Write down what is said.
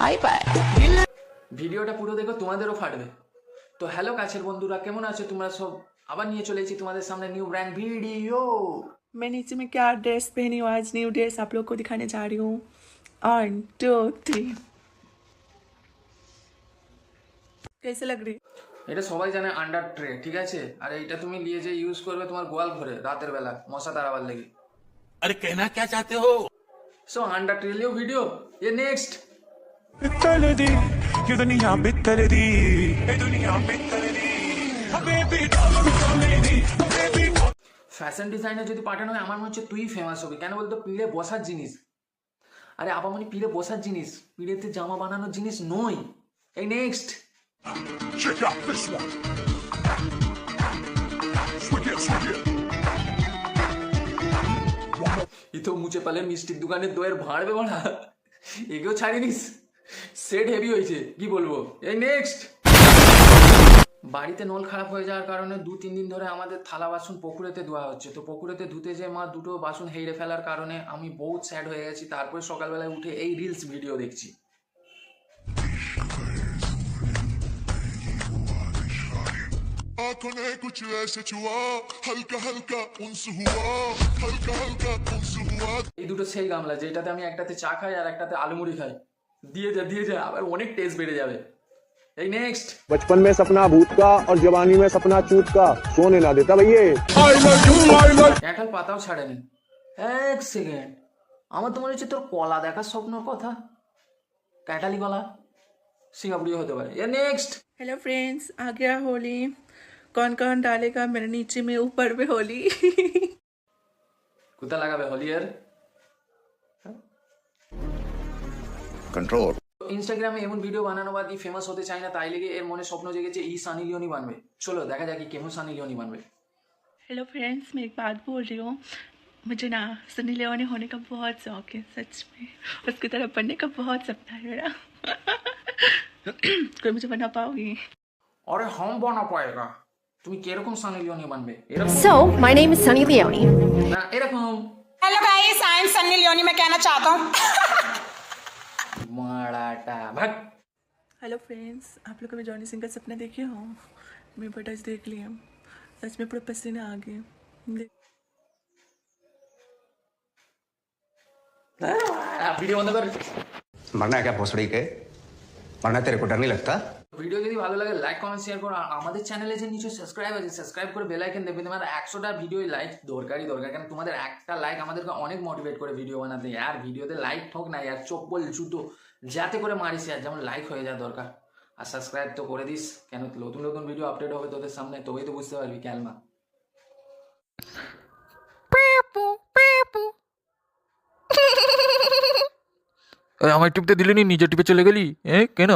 Bye bye. ভিডিওটা পুরো দেখো, তোমাদেরও ফাটবে। তো হ্যালো কাছের বন্ধুরা, কেমন আছো তোমরা সব? আবার নিয়ে চলে এসেছি তোমাদের সামনে নিউ ব্র্যান্ড ভিডিও। मैं नीचे में क्या ड्रेस पहनी हूँ आज, न्यू ड्रेस आप लोग को दिखाने जा रही हूँ। 1 2 3 कैसे लग रही? এটা সবাই জানে আন্ডার ট্রে, ঠিক আছে? আর এইটা তুমি নিয়ে যে ইউজ করবে তোমার গোয়াল ঘরে রাতের বেলা মশা তাড়াবার লেগে। अरे कहना क्या चाहते हो? সো আন্ডার ট্রে লিও ভিডিও ये नेक्स्ट। बित्तल दी ये दुनिया बित्तल दी ये दुनिया बित्तल दी हबीबी हबीबी ফ্যাশন ডিজাইনার যদি পাঠানো হয় আমার মনে হচ্ছে তুই ফেমাস হবি। কেন বলতো? পিড়ে বসার জিনিস। আরে আপামনি পিড়ে বসার জিনিস, পিড়েতে জামা বানানোর জিনিস নয়। এই next. check out this one swing it ই তো মুছে পালে মিষ্টির দোকানের দইয়ের ভাঁড়বে বলা, এগেও ছাড়িনিস। সেট হেভি হয়েছে, কি বলবো। এই নেক্সট। বাড়িতে নল খারাপ হয়ে যাওয়ার কারণে 2-3 দিন ধরে আমাদের থালা বাসন পুকুরেতে ধোয়া হচ্ছে। তো পুকুরেতে ধুতে যে মা দুটো বাসন হেরে ফেলার কারণে আমি বহুত স্যাড হয়ে গেছি। তারপরে সকালবেলায় উঠে এই রিলস ভিডিও দেখছি। आंखों ने कुछ ऐसे छुआ हल्का हल्का उन्स हुआ हल्का हल्का उन्स हुआ এই দুটো সেই গামলা যেটাতে আমি একটাতে চা খাই আর একটাতে আলু মুড়ি খাই। দিয়ে যা আবার অনেক টেস্ট বেড়ে যাবে। এই নেক্সট। बचपन में सपना भूत का और जवानी में सपना चूत का सोने ना देता भैया। ক্যাঁঠাল পাতাও ছাড়েনি। এক সেকেন্ড, আমার তো মনে হচ্ছে তোর কলা দেখার স্বপ্নের কথা। ক্যাঁঠালি কলা সিঙ্গাপুরিও হতে পারে। এ নেক্সট। हेलो फ्रेंड्स, आ गया होली। कौन कौन डालेगा मेरे नीचे में ऊपर में होली? কোথা লাগাবে হোলি এর? कंट्रोल ইনস্টাগ্রামে এমন ভিডিও বানানো বাদ দিয়ে ফেমাস হতে চায় না, তাই লেগে এর মনে স্বপ্ন জেগেছে ই সানি লিওনি বানবে। চলো দেখা যাক কেমন সানি লিওনি বানবে। हेलो फ्रेंड्स, मैं एक बात बोल रही हूँ। मुझे ना सनी लियोनी होने का बहुत शौक है, सच में। उसकी तरह बनने का बहुत सपना है मेरा। कोई मुझे बना पाओगी? আরে হাম বানা পায়েগা। তুমি কিরকম সানি লিওনি বানবে? এরকম So, my name is Sunny Leone. না এরকম? Hello guys, I am Sunny Leone. मैं कहना चाहता हूँ মারাটা ভাগ। हेलो फ्रेंड्स, आप लोग कभी जॉनी सिंह का सपना देखे हो? मैं बटास देख लिया, सच में पूरा पसीना आ गया। ভিডিও বন্ধ কর। मरना है क्या भोसड़ी के? मरना तेरे को डर नहीं लगता? ভিডিও যদি ভালো লাগে লাইক কমেন্ট শেয়ার করো। আর আমাদের চ্যানেলে যে নিচে সাবস্ক্রাইব আছে সাবস্ক্রাইব করে বেল আইকন দেবে। তোমার 100টা ভিডিও লাইক দরকার। কারণ তোমাদের একটা লাইক আমাদেরকে অনেক মোটিভেট করে ভিডিও বানাতে। আর ভিডিওতে লাইক ঠোক না আর চপ্পল জুতো যাতে করে মারিস আর যেমন লাইক হয়ে যায় দরকার। আর সাবস্ক্রাইব তো করে দিস, কেন নতুন নতুন ভিডিও আপডেট হবে তোদের সামনে, তবেই তো বুঝতে পারবি ক্যালমা। আমার টিপতে দিলি নি, নিজে টিপে চলে গেলি? কেন?